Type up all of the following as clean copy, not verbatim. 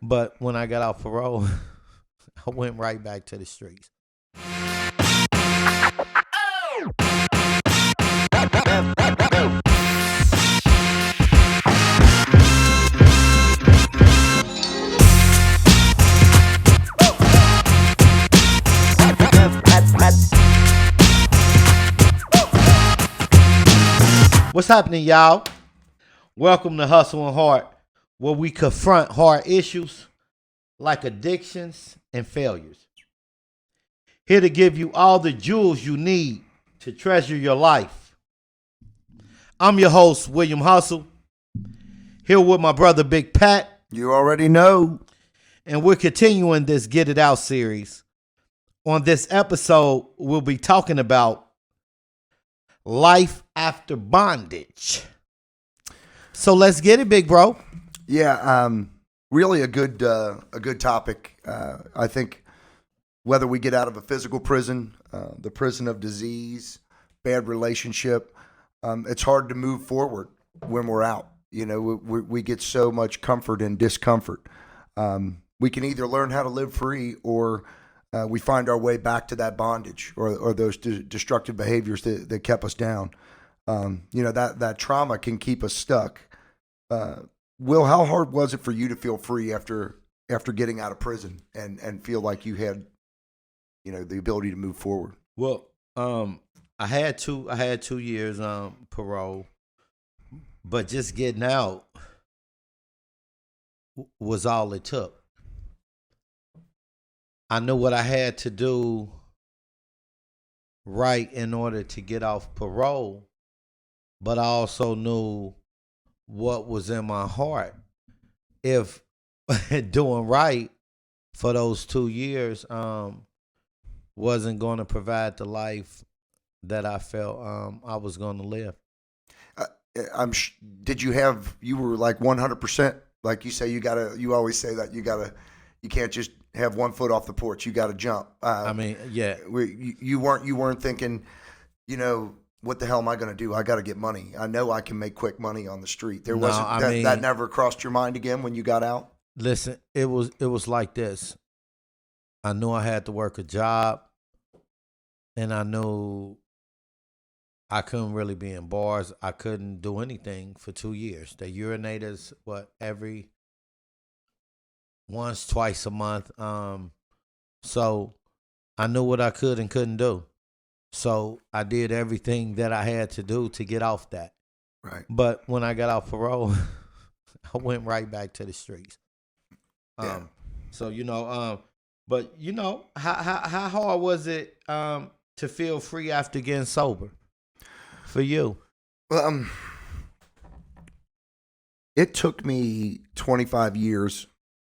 But when I got out parole, I went right back to the streets. What's happening, y'all? Welcome to Hustle and Heart, where we confront hard issues like addictions and failures. Here to give you all the jewels you need to treasure your life. I'm your host, William Hustle, here with my brother, Big Pat. You already know. And we're continuing this Get It Out series. On this episode, we'll be talking about life after bondage. So let's get it, big bro. Yeah, really a good topic. I think whether we get out of a physical prison, the prison of disease, bad relationship, it's hard to move forward when we're out. You know, we get so much comfort in discomfort. We can either learn how to live free or we find our way back to that bondage or those destructive behaviors that kept us down. That trauma can keep us stuck. Will, how hard was it for you to feel free after getting out of prison and feel like you had, the ability to move forward? Well, I had 2 years parole, but just getting out was all it took. I knew what I had to do right in order to get off parole, but I also knew what was in my heart. If doing right for those 2 years wasn't going to provide the life that I felt I was going to live. You were like 100%, like you say, you always say that you can't just have 1 foot off the porch. You got to jump. Yeah. You weren't thinking, what the hell am I going to do? I got to get money. I know I can make quick money on the street. That never crossed your mind again when you got out? Listen, it was like this. I knew I had to work a job, and I knew I couldn't really be in bars. I couldn't do anything for 2 years. They urinate us, every once, twice a month. So I knew what I could and couldn't do. So I did everything that I had to do to get off that. Right. But when I got off parole, I went right back to the streets. Yeah. So but how hard was it to feel free after getting sober for you? Well, it took me 25 years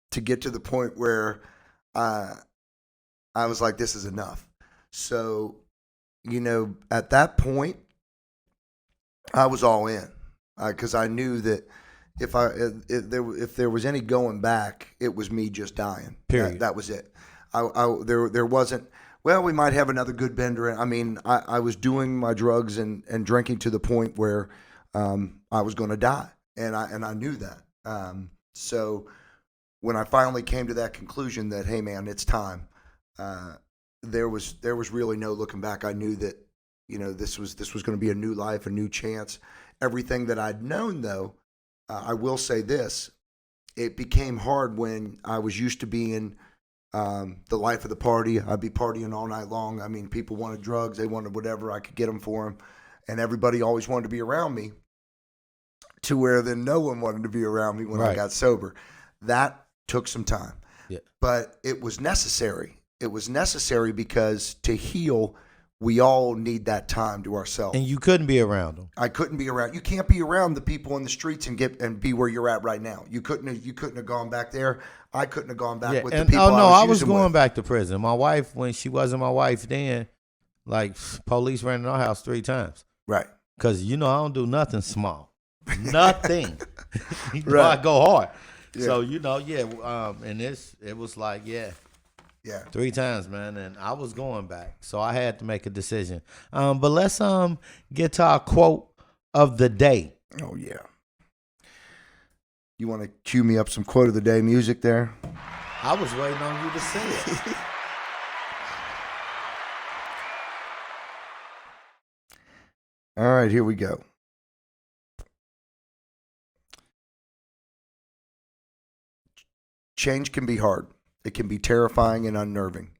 to get to the point where I was like, this is enough. So, at that point, I was all in because I knew that if there was any going back, it was me just dying. Period. That was it. There wasn't. Well, we might have another good bender. I mean, I was doing my drugs and drinking to the point where I was going to die, and I knew that. So when I finally came to that conclusion that, hey man, it's time, there was really no looking back. I knew that this was going to be a new life, a new chance. Everything that I'd known, though, I will say this: it became hard when I was used to being the life of the party. I'd be partying all night long. I mean, people wanted drugs, they wanted whatever, I could get them for them, and everybody always wanted to be around me. To where then no one wanted to be around me when I got sober. That took some time, but it was necessary. It was necessary because to heal, we all need that time to ourselves. And you couldn't be around them. I couldn't be around. You can't be around the people in the streets and be where you're at right now. You couldn't have gone back there. I couldn't have gone back with the people. I was going back to prison. My wife, when she wasn't my wife then, like police ran in our house 3 times. Right. Because I don't do nothing small. Nothing. Right. I go hard. Yeah. So and it was like 3 times, man, and I was going back, so I had to make a decision. But let's get to our quote of the day. Oh yeah. You want to cue me up some quote of the day music there? I was waiting on you to say it. All right, here we go. Change can be hard. It can be terrifying and unnerving.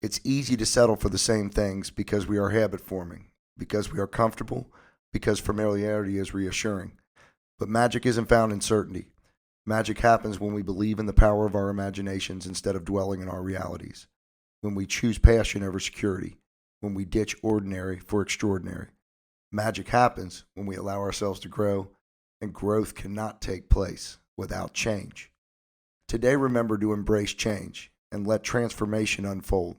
It's easy to settle for the same things because we are habit forming, because we are comfortable, because familiarity is reassuring. But magic isn't found in certainty. Magic happens when we believe in the power of our imaginations instead of dwelling in our realities. When we choose passion over security. When we ditch ordinary for extraordinary. Magic happens when we allow ourselves to grow, and growth cannot take place without change. Today, remember to embrace change and let transformation unfold.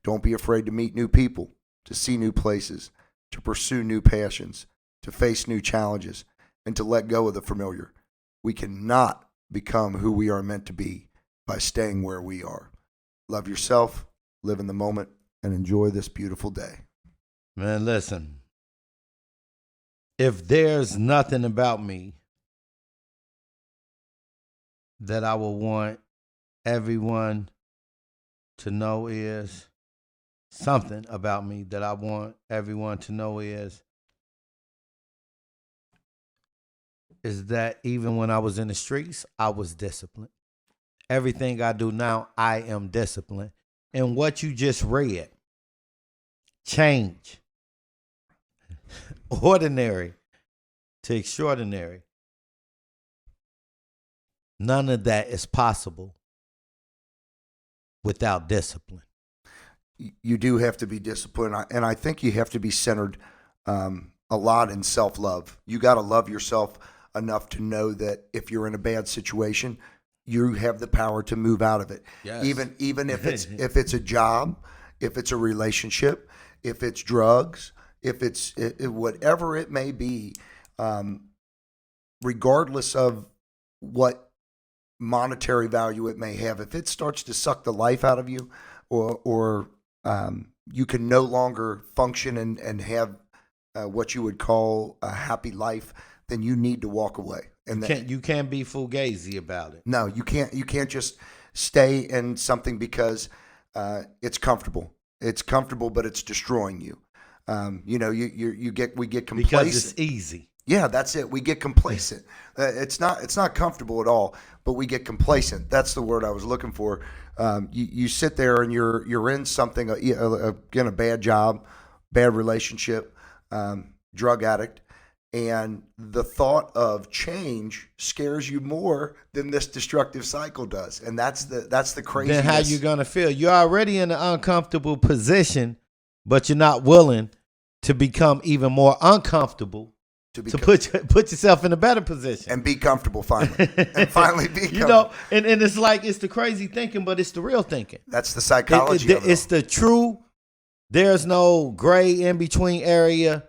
Don't be afraid to meet new people, to see new places, to pursue new passions, to face new challenges, and to let go of the familiar. We cannot become who we are meant to be by staying where we are. Love yourself, live in the moment, and enjoy this beautiful day. Man, listen. If there's nothing about me that I will want everyone to know is something about me that I want everyone to know is that even when I was in the streets, I was disciplined. Everything I do now, I am disciplined. And what you just read, change, ordinary to extraordinary. None of that is possible without discipline. You do have to be disciplined, and I think you have to be centered a lot in self-love. You got to love yourself enough to know that if you're in a bad situation, you have the power to move out of it. Yes. Even if it's a job, if it's a relationship, if it's drugs, if it's whatever it may be, regardless of what monetary value it may have, if it starts to suck the life out of you, or you can no longer function and have what you would call a happy life, then you need to walk away. And you can't be fugazi about it. No, you can't. You can't just stay in something because it's comfortable. It's comfortable, but it's destroying you. We get complacent because it's easy. Yeah, that's it. We get complacent. It's not comfortable at all, but we get complacent. That's the word I was looking for. You sit there and you're in something, again, a bad job, bad relationship, drug addict, and the thought of change scares you more than this destructive cycle does, and that's the craziness. Then how you gonna feel? You're already in an uncomfortable position, but you're not willing to become even more uncomfortable. To put yourself in a better position and be comfortable finally, and finally be comfortable. You know, and it's like it's the crazy thinking, but it's the real thinking. That's the psychology of it. It's the true. There's no gray in between area.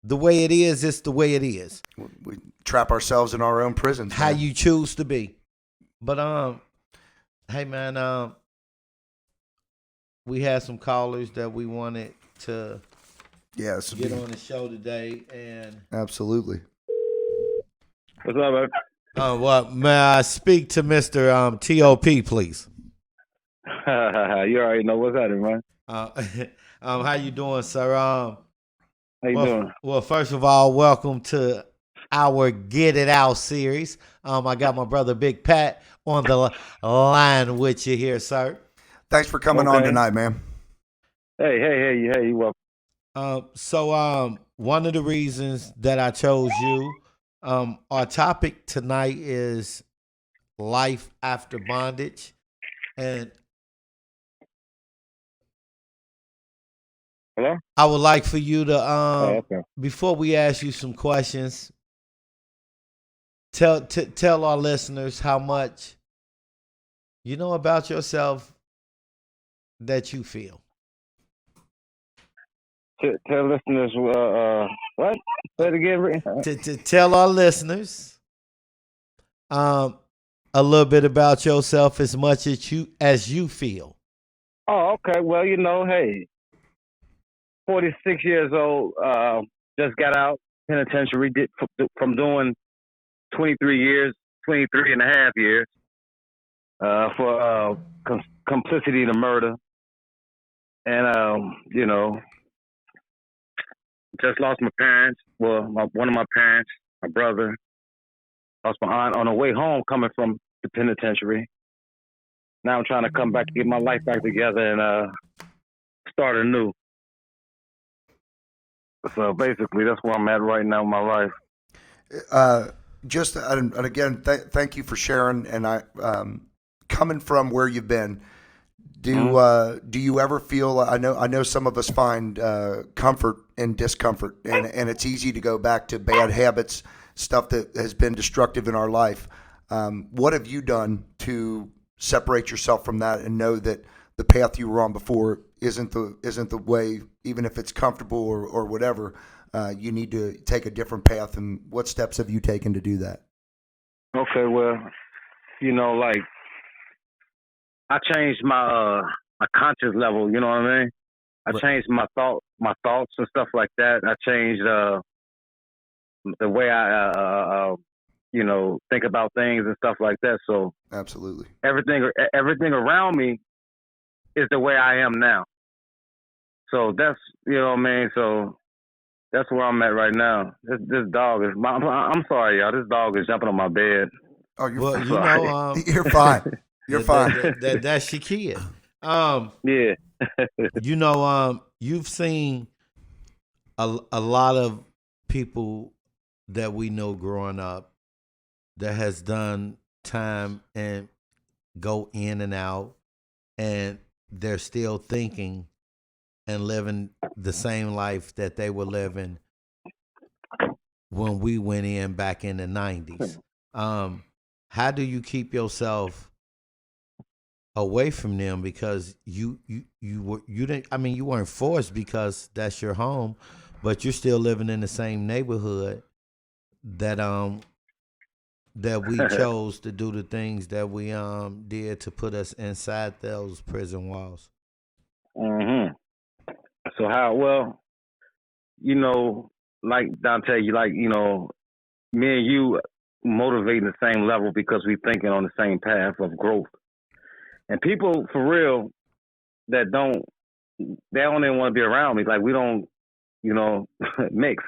The way it is, it's the way it is. We trap ourselves in our own prisons. How you choose to be. But hey man, we had some callers that we wanted to. Yeah, get on the show today, and absolutely. What's up, man? Well, may I speak to Mr. T.O.P., please? You already know what's happening, man. How you doing, sir? How you doing? Well, first of all, welcome to our Get It Out series. I got my brother Big Pat on the line with you here, sir. Thanks for coming on tonight, man. Hey, you welcome. So one of the reasons that I chose you, our topic tonight is life after bondage. And hello? I would like for you to, before we ask you some questions, tell our listeners how much you know about yourself that you feel. Tell listeners what? Say it again. To tell our listeners a little bit about yourself as much as you feel. Oh, okay. Well, hey, 46 years old, just got out penitentiary from doing 23 years between 3.5 years for complicity in a murder, and just lost my parents. Well, one of my parents, my brother, lost my aunt on the way home coming from the penitentiary. Now I'm trying to come back to get my life back together and start anew. So basically, that's where I'm at right now in my life. And again, thank you for sharing. And coming from where you've been, do you ever feel? I know some of us find comfort in discomfort, and it's easy to go back to bad habits, stuff that has been destructive in our life. What have you done to separate yourself from that and know that the path you were on before isn't the way, even if it's comfortable or whatever? You need to take a different path. And what steps have you taken to do that? Okay, well, like I changed my conscious level. You know what I mean? I changed my thoughts and stuff like that. I changed the way I think about things and stuff like that. So Absolutely, everything around me is the way I am now. So that's what I mean. So that's where I'm at right now. This dog is. I'm sorry, y'all. This dog is jumping on my bed. Oh, you're Well, fine. You're fine. You're fine. That's your kid. Yeah. You've seen a lot of people that we know growing up that has done time and go in and out, and they're still thinking and living the same life that they were living when we went in back in the 90s. How do you keep yourself away from them? Because you didn't, I mean, you weren't forced because that's your home, but you're still living in the same neighborhood that we chose to do the things that we did to put us inside those prison walls. Mhm. So how? Well, like Dante, me and you motivating the same level because we thinking on the same path of growth. And people for real that they don't even want to be around me. Like we don't, mix.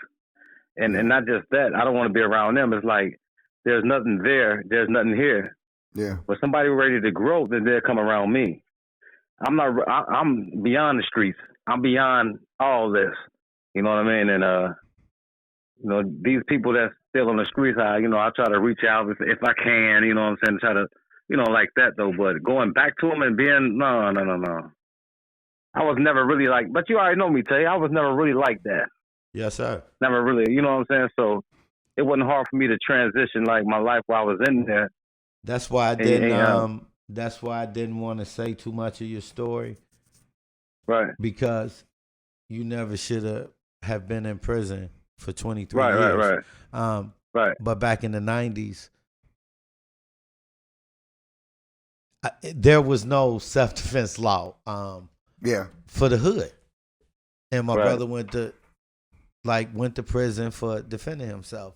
And not just that, I don't want to be around them. It's like there's nothing there, there's nothing here. Yeah. But somebody ready to grow, then they'll come around me. I'm beyond the streets. I'm beyond all this. You know what I mean? And these people that's still on the streets, I try to reach out if I can. You know what I'm saying? Try to, like that though. But going back to them and being no. I was never really like. But you already know me, Tay. I was never really like that. Yes, sir. Never really. You know what I'm saying? So it wasn't hard for me to transition like my life while I was in there. That's why I didn't. That's why I didn't want to say too much of your story. Right. Because you never should have been in prison for 23 years. Right. Right. But back in the 90s, there was no self-defense law. For the hood, and my brother went to prison for defending himself.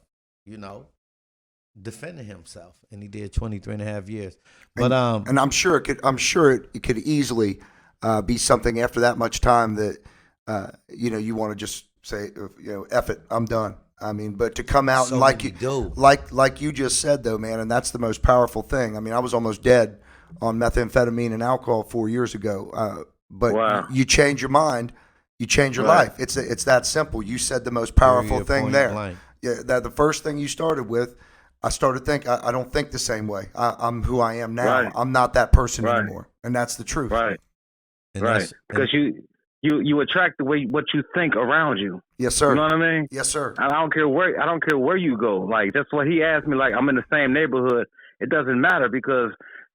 Defending himself, and he did 23.5 years. But and I'm sure it could easily be something after that much time that you want to just say, F it, I'm done. I mean, but to come out and like you just said though, man, and that's the most powerful thing. I mean, I was almost dead on methamphetamine and alcohol 4 years ago. But you change your mind, you change your life. It's that simple. You said the most powerful thing there. Blank. Yeah, that the first thing you started with. I started think I don't think the same way. I'm who I am now. Right. I'm not that person anymore, and that's the truth. Right. Because you attract the way what you think around you. Yes, sir. You know what I mean? Yes, sir. I don't care where you go. Like that's what he asked me. Like I'm in the same neighborhood. It doesn't matter because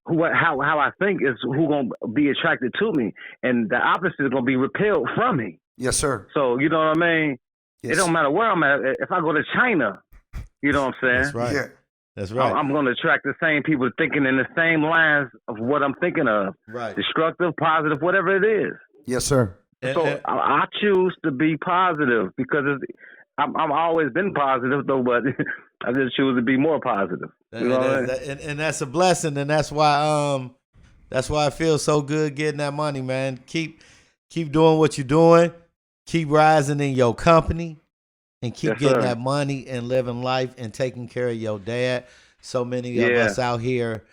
how I think is who gonna be attracted to me, and the opposite is gonna be repelled from me. Yes, sir. So you know what I mean? Yes. It don't matter where I'm at. If I go to China, you know what I'm saying? That's right. Yeah. That's right. I'm going to attract the same people thinking in the same lines of what I'm thinking of. Right. Destructive, positive, whatever it is. Yes, sir. So I choose to be positive because I'm always been positive though, but I just choose to be more positive. You know what I mean? And that's a blessing, and that's why it feels so good getting that money, man. Keep doing what you're doing. Keep rising in your company, and keep Yes, getting sir. that money and living life and taking care of your dad. So many of Yeah. us out here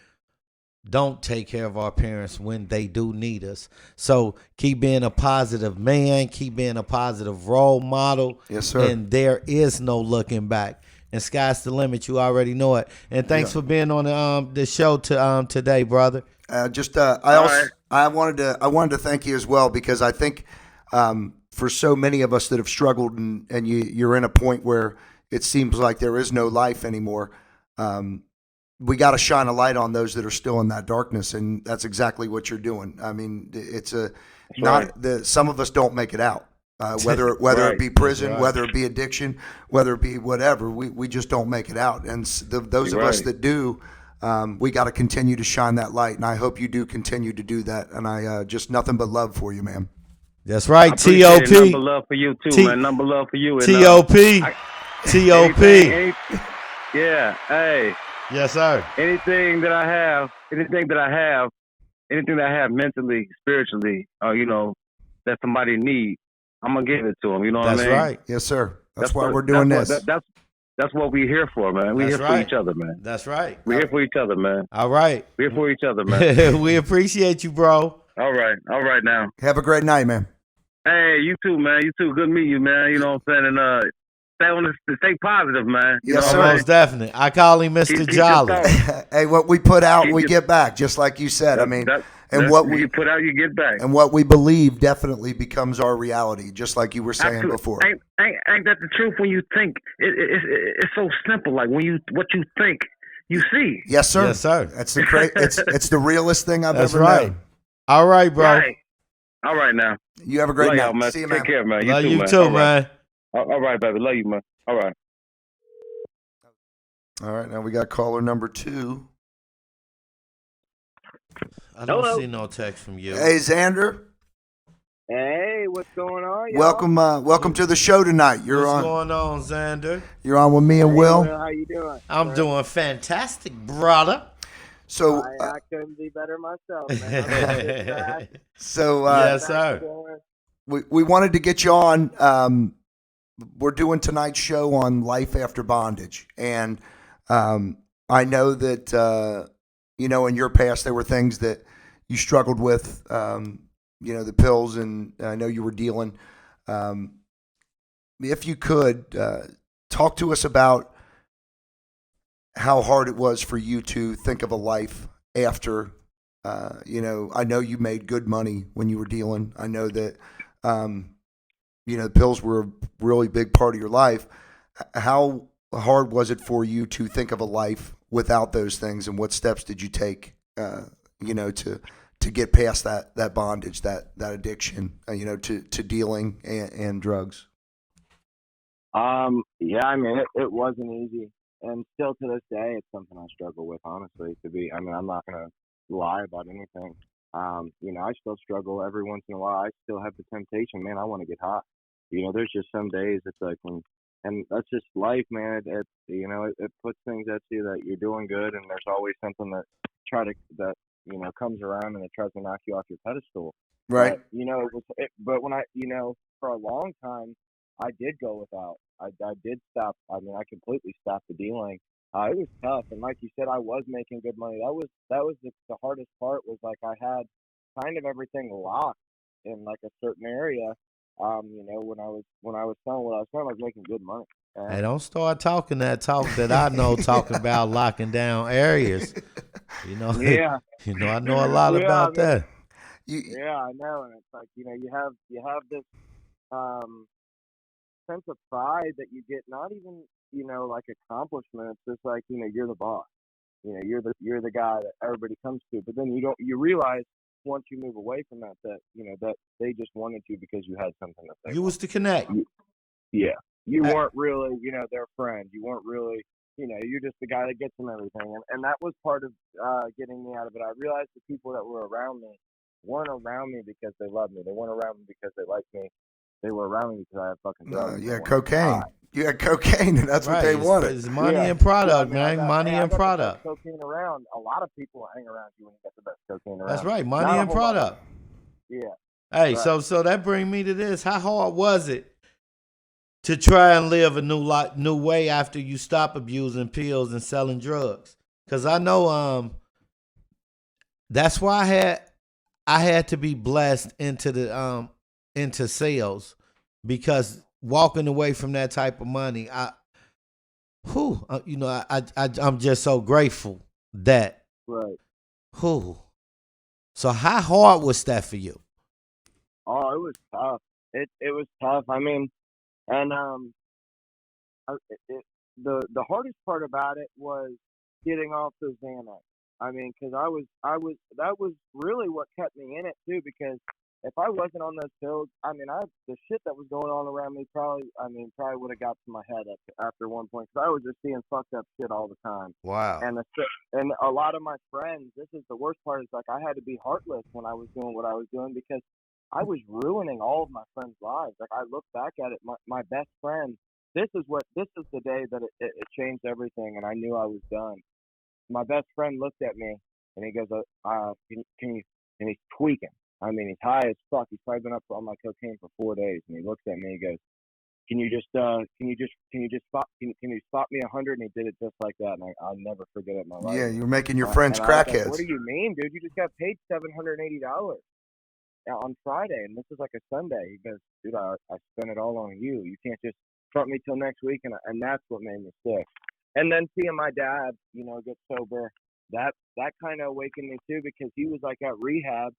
don't take care of our parents when they do need us. So keep being a positive man, keep being a positive role model. Yes, sir. And there is no looking back. And sky's the limit. You already know it. And thanks for being on the show today, brother. I right. wanted to thank you as well, because I think for so many of us that have struggled and you're in a point where it seems like there is no life anymore. We got to shine a light on those that are still in that darkness, and that's exactly what you're doing. I mean, it's some of us don't make it out. Whether Right. it be prison, Right. whether it be addiction, whether it be whatever, we just don't make it out. And those of us that do, we got to continue to shine that light. And I hope you do continue to do that. And I just nothing but love for you, man. That's right. Appreciate it. T.O.P. Number love for you too, T- man. Number love for you. And, T.O.P. T.O.P. Yeah. Hey. Yes, sir. Anything that I have mentally, spiritually, that somebody needs, I'm gonna give it to them. You know what I mean? That's right. Yes, sir. That's why we're doing this. That's what we're here for, man. We're here for each other, man. That's right. We're here for each other, man. All right. We're here for each other, man. We appreciate you, bro. All right now. Have a great night, man. Hey, you too, man. You too. Good to meet you, man. You know what I'm saying? And stay positive, man. You Yes, know sir. what I mean? Most definitely. I call him Mr. Keep Jolly. your thoughts. Hey, what we put out, we get back, just like you said. I mean, what we you put out, you get back. and what we believe definitely becomes our reality, just like you were saying Absolutely. before. Ain't that the truth? When you think, it's so simple. Like what you think, you see. Yes, sir. Yes, sir. That's it's the realest thing I've That's ever right. known. All right, bro. Right. All right now. You have a great Love night. y'all, man. See you, Take man. care, man. Love you you man. too, All right. man. All right, baby. Love you, man. All right. All right, now we got caller number 2. I don't Hello. see no text from you. Hey, Xander. Hey, what's going on, y'all? Welcome to the show tonight. What's going on, Xander? You're on with me and Hey, Will. how you doing? I'm doing fantastic, brother. So, I couldn't be better myself, man. so Yes, sir. we wanted to get you on. We're doing tonight's show on life after bondage, and I know that in your past there were things that you struggled with. The pills, and I know you were dealing. If you could talk to us about how hard it was for you to think of a life after. I know you made good money when you were dealing. I know that. The pills were a really big part of your life. How hard was it for you to think of a life without those things, and what steps did you take, to get past that bondage, that addiction, to dealing and drugs? Yeah, I mean, it wasn't easy, and still to this day, it's something I struggle with. Honestly, I'm not gonna lie about anything. I still struggle every once in a while. I still have the temptation, man. I want to get high. There's just some days it's like, and that's just life, man. It puts things at you that you're doing good, and there's always something that comes around and it tries to knock you off your pedestal. Right. But when for a long time, I did go without. I did stop. I completely stopped the dealing. It was tough, and like you said, I was making good money. That was the hardest part. Was like I had kind of everything locked in like a certain area. When I was selling what I was selling, I was making good money. Hey, don't start talking that talk that I know, talking about locking down areas. Yeah. I know a lot about that. Yeah, I know, and it's like you have this sense of pride that you get, not even like accomplishment. It's just like you're the boss. You're the guy that everybody comes to. But then you realize once you move away from that that they just wanted you because you had something that they You was to connect. Yeah. You weren't really, their friend. You weren't really, you're just the guy that gets them everything. And that was part of getting me out of it. I realized the people that were around me weren't around me because they loved me. They weren't around me because they liked me. They were around me because I had fucking drugs. Cocaine. You had cocaine, and that's what they wanted. It's money and product, man. Money I and got product. the best cocaine around. A lot of people hang around you when you got the best cocaine around. That's right. Money Not a and whole lot. product. Yeah. Hey, Right. so that brings me to this. How hard was it to try and live a new way after you stop abusing pills and selling drugs? Because I know that's why I had to be blessed into sales, because walking away from that type of money, I'm just so grateful that. Right. So how hard was that for you? Oh, it was tough. It was tough. I mean, and the hardest part about it was getting off those Xanax. I mean, because that was really what kept me in it too. Because if I wasn't on those pills, I mean, the shit that was going on around me probably would have got to my head after one point. Because I was just seeing fucked up shit all the time. Wow. And a lot of my friends, this is the worst part, is like I had to be heartless when I was doing what I was doing, because I was ruining all of my friends' lives. Like, I look back at it, my best friend. This is the day that it changed everything, and I knew I was done. My best friend looked at me and he goes, can you, and he's tweaking. I mean, he's high as fuck. He's probably been up on my cocaine for 4 days, and he looks at me and he goes, can you spot me 100? And he did it just like that, and I'll never forget it in my life. Yeah, you were making your friends crackheads. Like, what do you mean, dude? You just got paid $780 on Friday, and this is like a Sunday. He goes, dude, I spent it all on you. You can't just front me till next week, and that's what made me sick. And then seeing my dad, get sober, that kind of awakened me too, because he was like at rehab,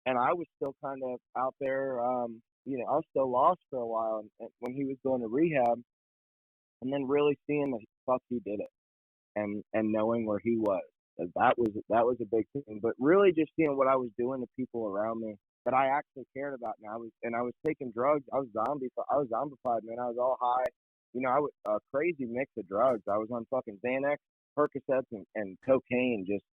and I was still kind of out there. I was still lost for a while, and when he was going to rehab, and then really seeing the fuck he did it, and knowing where he was, that was a big thing. But really just seeing what I was doing to people around me that I actually cared about, and I was taking drugs. I was zombified, man. I was all high. I was a crazy mix of drugs. I was on fucking Xanax, Percocets, and cocaine, just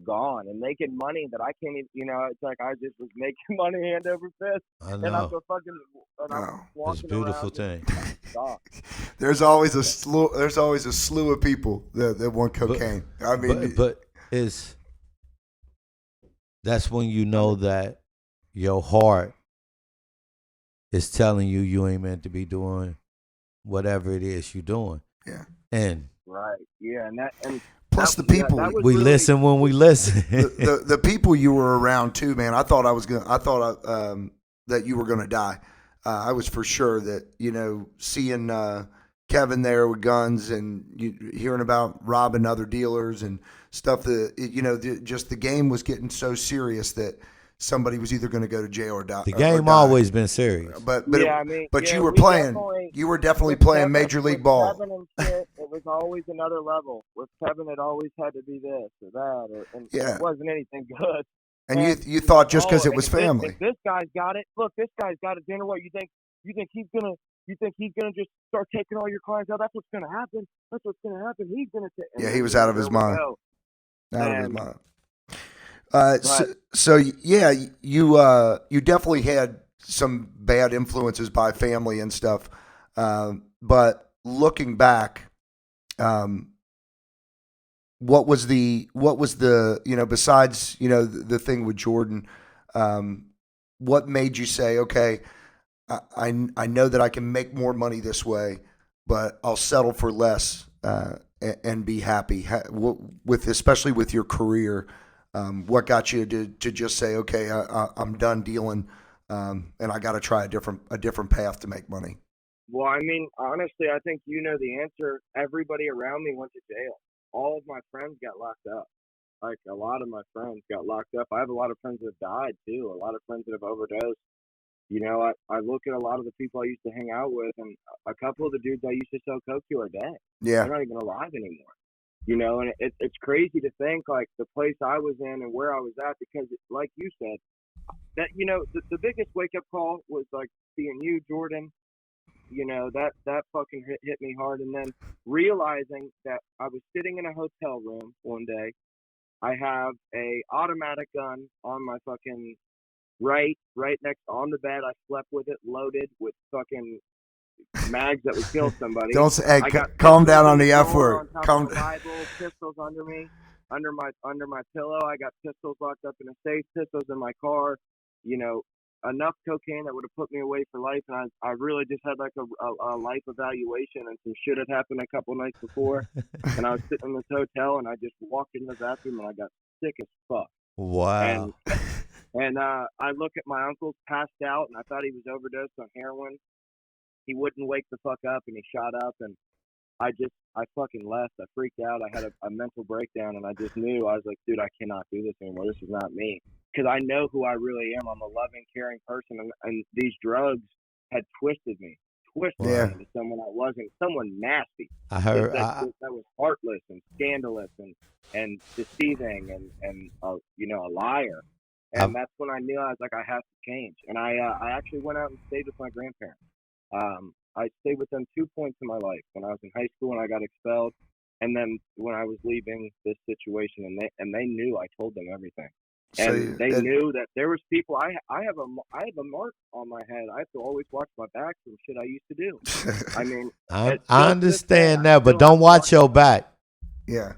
gone, and making money that I can't even. It's like I just was making money hand over fist. I know. And I'm walking it's a beautiful around thing. There's always a slew of people that want cocaine. But that's when you know that your heart is telling you ain't meant to be doing whatever it is you're doing. Yeah. And right. Yeah. And plus the people we really, listen when we listen. the people you were around too, man. I thought that you were gonna die. I was for sure that seeing Kevin there with guns, and hearing about robbing other dealers and stuff. Just the game was getting so serious that somebody was either going to go to jail or die. The game always been serious, but yeah, you were playing. You were definitely playing Kevin, major league ball. Kevin and shit, it was always another level. With Kevin, it always had to be this or that, and it wasn't anything good. And you thought just because it was family. If this guy's got it. Look, this guy's got it. Dinner. What you think he's gonna? You think he's gonna just start taking all your clients out? That's what's gonna happen. That's what's gonna happen. He's gonna take. Yeah, he was out of his mind. Out of his mind. You definitely had some bad influences by family and stuff, but looking back, what was the besides the thing with Jordan, what made you say, okay, I know that I can make more money this way, but I'll settle for less and be happy especially with your career. What got you to just say, okay, I'm done dealing, and I got to try a different path to make money? Well, I mean, honestly, I think the answer. Everybody around me went to jail. All of my friends got locked up. Like, a lot of my friends got locked up. I have a lot of friends that have died too. A lot of friends that have overdosed. I look at a lot of the people I used to hang out with, and a couple of the dudes I used to sell coke to are dead. Yeah, they're not even alive anymore. And it's crazy to think, like, the place I was in and where I was at, because like you said, that the biggest wake up call was like seeing you, Jordan. That fucking hit me hard, and then realizing that I was sitting in a hotel room one day. I have a automatic gun on my fucking right next on the bed. I slept with it loaded with fucking mags that would kill somebody. Don't say, hey, I got calm down pistols on in the F drawer word. on top Calm of the Bible, pistols under me, under my pillow. I got pistols locked up in a safe, pistols in my car. You know, enough cocaine that would have put me away for life. And I really just had like a life evaluation, and some shit had happened a couple nights before. And I was sitting in this hotel, and I just walked in the bathroom, and I got sick as fuck. Wow. And I look at my uncle passed out, and I thought he was overdosed on heroin. He wouldn't wake the fuck up, and he shot up, and I fucking left. I freaked out. I had a mental breakdown, and I just knew. I was like, dude, I cannot do this anymore. This is not me. Because I know who I really am. I'm a loving, caring person, and these drugs had twisted me into someone I wasn't, someone nasty. I heard that was heartless and scandalous and deceiving and you know, a liar. And that's when I knew. I was like, I have to change. And I actually went out and stayed with my grandparents. I stayed with them 2 points in my life, when I was in high school and I got expelled, and then when I was leaving this situation, and they knew. I told them everything, and they knew that there was people. I have a mark on my head. I have to always watch my back from shit I used to do. I mean, I understand that, but don't watch your back. Yeah.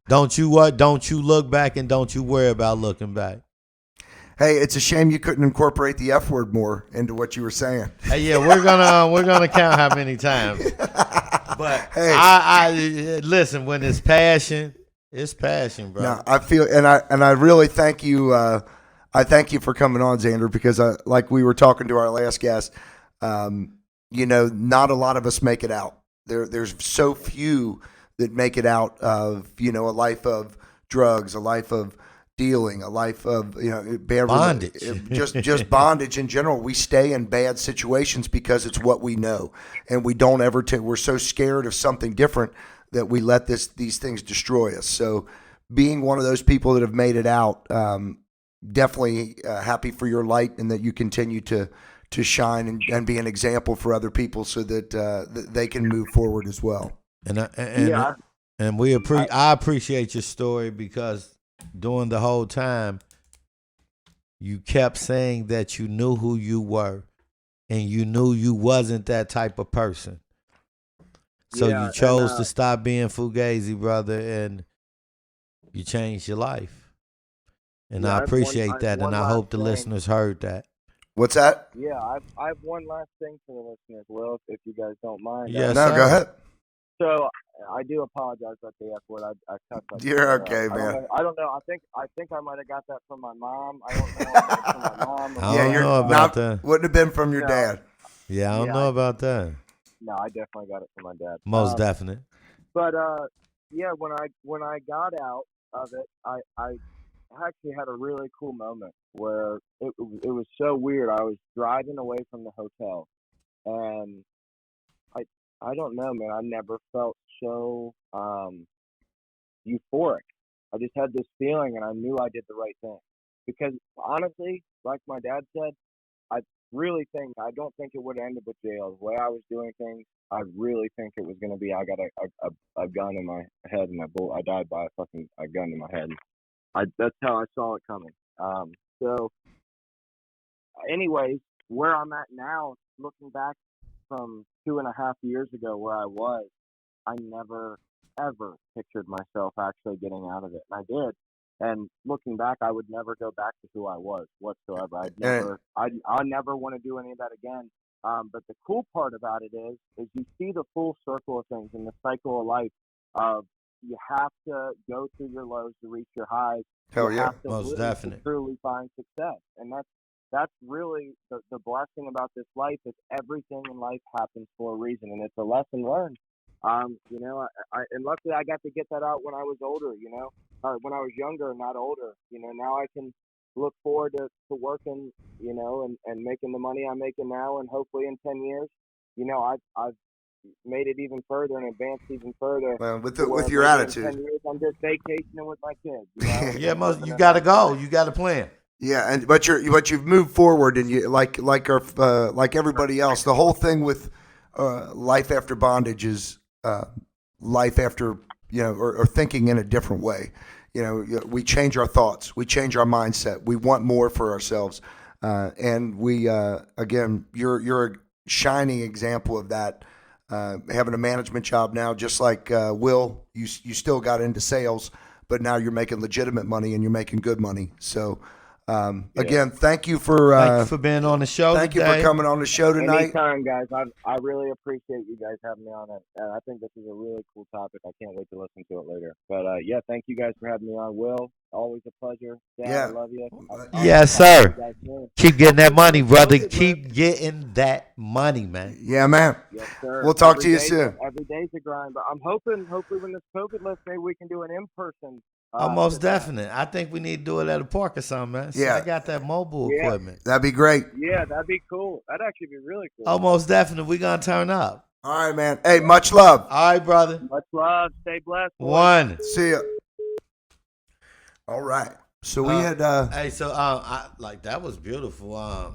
Don't you look back, and don't you worry about looking back. Hey, it's a shame you couldn't incorporate the F word more into what you were saying. Hey, yeah, we're gonna count how many times. But hey, I listen, when it's passion, bro. No, I feel, and I really thank you. I thank you for coming on, Xander, because like we were talking to our last guest, you know, not a lot of us make it out. There's so few that make it out of, you know, a life of drugs, a life of dealing, a life of, you know, bondage, just bondage in general. We stay in bad situations because it's what we know, and we don't ever. We're so scared of something different that we let these things destroy us. So, being one of those people that have made it out, definitely happy for your light, and that you continue to shine and be an example for other people, so that they can move forward as well. And I appreciate your story, because during the whole time, you kept saying that you knew who you were, and you knew you wasn't that type of person. So you chose to stop being fugazi, brother, and you changed your life. And I appreciate that, and I hope the listeners heard that. What's that? Yeah, I have one last thing for the listeners, Will, if you guys don't mind. Yes, no, go ahead. So I do apologize about the F word. I cut that. You're okay, man. I don't know. I think I might have got that from my mom. I don't know if it's from my mom. I don't know about that. Wouldn't have been from your dad. Yeah, I don't know about that. No, I definitely got it from my dad. Most definite. But yeah, when I got out of it, I actually had a really cool moment where it was so weird. I was driving away from the hotel, and I don't know, man. I never felt so euphoric. I just had this feeling, and I knew I did the right thing. Because honestly, like my dad said, I don't think it would have ended with jail. The way I was doing things, I really think it was going to be, I got a gun in my head, and I died by a gun in my head. That's how I saw it coming. So, anyways, where I'm at now, looking back from 2.5 years ago where I was, I never, ever pictured myself actually getting out of it. And I did. And looking back, I would never go back to who I was whatsoever. I never want to do any of that again. But the cool part about it is you see the full circle of things in the cycle of life. You have to go through your lows to reach your highs. Hell yeah, most definitely. To truly find success. And that's really the blessing about this life. Is everything in life happens for a reason, and it's a lesson learned. You know, and luckily I got to get that out when I was older. You know, when I was younger, not older. You know, now I can look forward to working. You know, and making the money I'm making now, and hopefully in 10 years, you know, I've made it even further and advanced even further. Well, with your attitude, 10 years, I'm just vacationing with my kids. You know? Yeah, you got to go. You got to plan. Yeah, but you've moved forward, and you like everybody else. The whole thing with life after bondage is life after, you know, or thinking in a different way. You know, we change our thoughts, we change our mindset, we want more for ourselves, and we again, you're shining example of that. Having a management job now, just like Will, you still got into sales, but now you're making legitimate money and you're making good money. So, again, thank you Thank you for being on the show thank today. you for coming on the show tonight. Anytime, guys. I really appreciate you guys having me on it. And I think this is a really cool topic. I can't wait to listen to it later. But yeah, thank you guys for having me on. Will, always a pleasure. Dad, Yeah. I love you. Yes, I'll sir. talk to you guys soon. Keep getting that money, brother. Good, Keep getting that money, man. Yeah, man. Yes, sir. We'll talk Every to you day- soon. Every day's a grind, but I'm hopefully when this COVID lifts, maybe we can do an in-person. Most event. definite. I think we need to do it at a park or something, man. See, Yeah. I got that mobile Yeah. equipment. That'd be great. Yeah, that'd be cool. That'd actually be really cool. Most definite. We gonna turn up. All right, man. Hey, much love. All right, brother. Much love. Stay blessed. boys. One. See ya. All right. So we had Hey, so that was beautiful.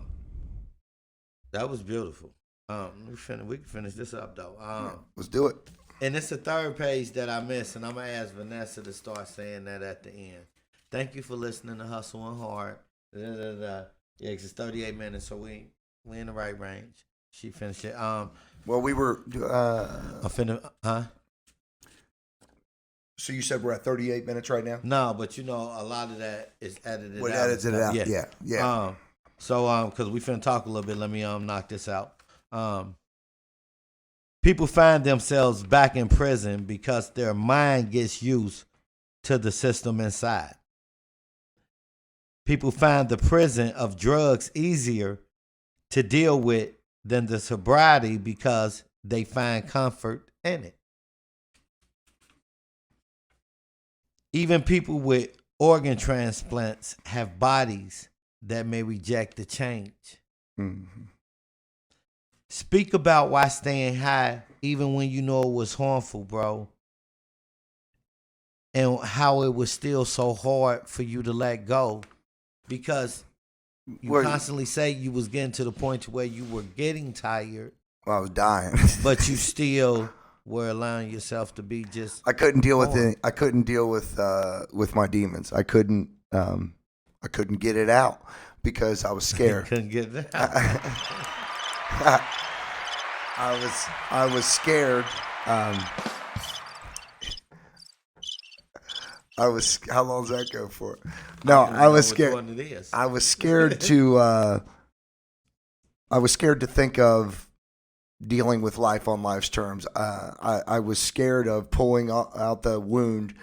That was beautiful. We can finish this up though. let's do it. And it's the third page that I missed, and I'm gonna ask Vanessa to start saying that at the end. Thank you for listening to Hustle and Hard. Yeah, 'cause it's 38 minutes, so we in the right range. She finished it. Well, we were I'm finna, so you said we're at 38 minutes right now? No, but a lot of that is edited What out. edits it out? Yeah. So because we finna talk a little bit, let me knock this out. People find themselves back in prison because their mind gets used to the system inside. People find the prison of drugs easier to deal with than the sobriety because they find comfort in it. Even people with organ transplants have bodies that may reject the change. Mm-hmm. Speak about why staying high, even when you know it was harmful, bro, and how it was still so hard for you to let go, because you constantly say you was getting to the point to where you were getting tired. Well, I was dying, but you still were allowing yourself to be just. I couldn't deal with it. I couldn't deal with my demons. I couldn't get it out because I was scared. Couldn't get it out. I was scared. How long does that go for? No, I was scared. I was scared to. I was scared to think of dealing with life on life's terms. I was scared of pulling out the wound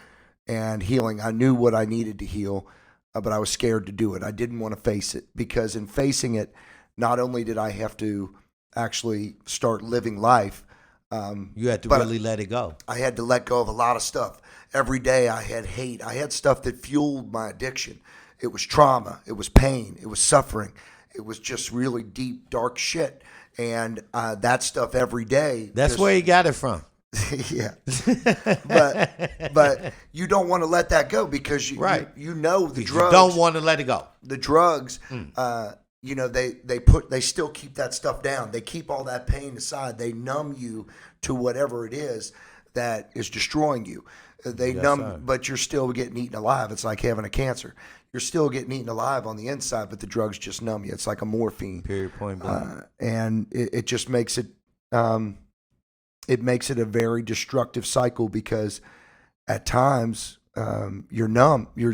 and healing. I knew what I needed to heal, but I was scared to do it. I didn't want to face it because in facing it, not only did I have to actually start living life, you had to really let it go. I had to let go of a lot of stuff. Every day I had hate. I had stuff that fueled my addiction. It was trauma. It was pain. It was suffering. It was just really deep, dark shit. And that stuff every day. That's where you got it from. Yeah. but you don't want to let that go because you know the drugs. You don't want to let it go. The drugs, they still keep that stuff down. They keep all that pain aside. They numb you to whatever it is that is destroying you. They numb, but you're still getting eaten alive. It's like having a cancer. You're still getting eaten alive on the inside, but the drugs just numb you. It's like a morphine. Period. Point blank. And it just makes it. It makes it a very destructive cycle because at times you're numb. You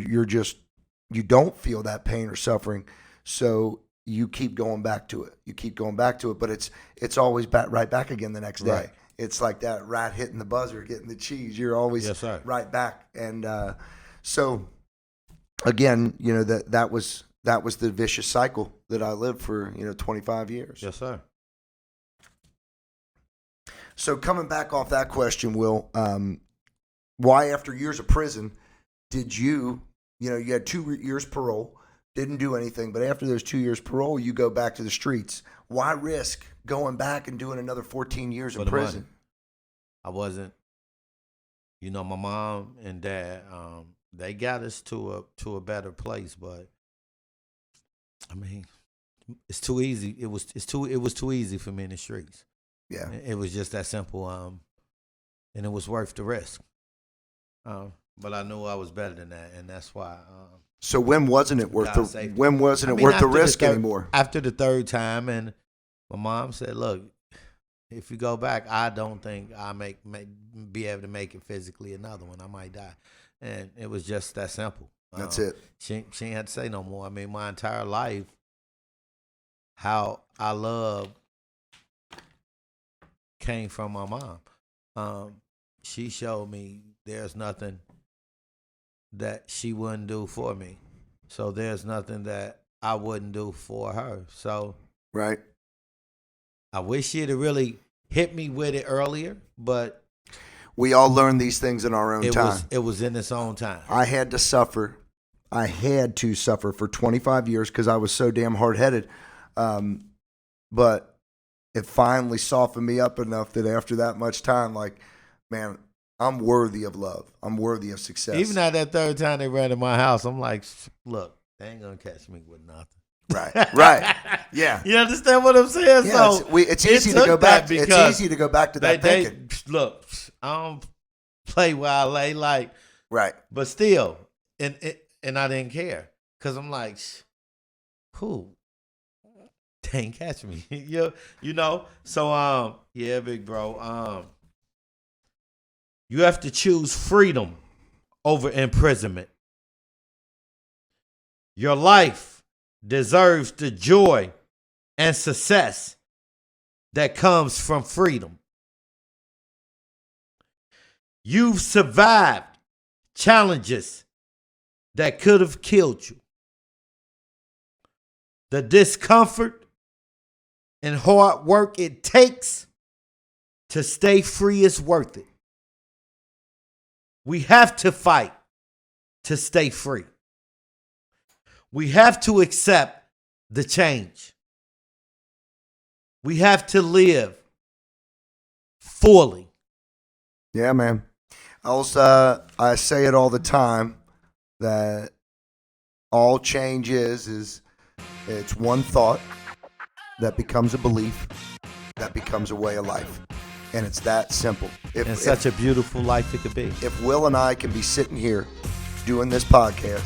don't feel that pain or suffering, so you keep going back to it. You keep going back to it, but it's always right back again the next day. Right. It's like that rat hitting the buzzer, getting the cheese. You're always right back, and so again, that was the vicious cycle that I lived for 25 years. Yes, sir. So coming back off that question, Will, why after years of prison did you had 2 years parole, didn't do anything, but after those 2 years parole, you go back to the streets. Why risk going back and doing another 14 years in prison? Money. I wasn't. My mom and dad, they got us to a better place, but I mean, it's too easy. It was too easy for me in the streets. Yeah, it was just that simple, and it was worth the risk. But I knew I was better than that, and that's why. So when wasn't it worth the risk anymore? After the third time, and My mom said, "Look, if you go back, I don't think I may be able to make it physically. Another one, I might die." And it was just that simple. That's it. She ain't had to say no more. I mean, my entire life, how I love came from my mom. She showed me there's nothing that she wouldn't do for me. So there's nothing that I wouldn't do for her. So Right. I wish she'd have really hit me with it earlier, but We all learn these things in our own time. it was in its own time. I had to suffer for 25 years because I was so damn hard-headed. But it finally softened me up enough that after that much time, like, man, I'm worthy of love. I'm worthy of success. Even at that third time they ran to my house, I'm like, look, they ain't gonna catch me with nothing. Right. Yeah. You understand what I'm saying? Yeah, So it's easy to go back. It's easy to go back to that thinking. Look, I don't play where I lay, like, Right. but still, and I didn't care because I'm like, who? They ain't catch me. you know. So yeah, big bro. You have to choose freedom over imprisonment. Your life deserves the joy and success that comes from freedom. You've survived challenges that could have killed you. The discomfort and hard work it takes to stay free is worth it. We have to fight to stay free. We have to accept the change. We have to live fully. Yeah, man. Also, I say it all the time that all change is it's one thought that becomes a belief that becomes a way of life. And it's that simple. And such a beautiful life it could be. If Will and I can be sitting here doing this podcast,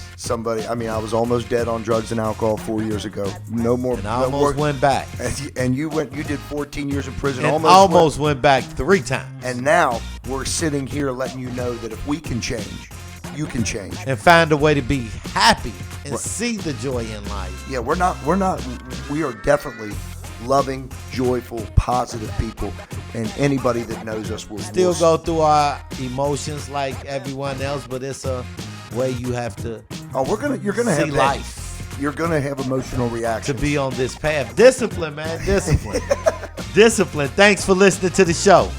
I was almost dead on drugs and alcohol 4 years ago. No more. And I almost went back. And you did 14 years in prison. And almost went back 3 times. And now we're sitting here letting you know that if we can change, you can change. And find a way to be happy and see the joy in life. Yeah, we are definitely loving, joyful, positive people, and anybody that knows us will still go through our emotions like everyone else, but it's a way you have to you're gonna see have life. You're gonna have emotional reactions to be on this path. Discipline, man. Discipline. Discipline. Thanks for listening to the show.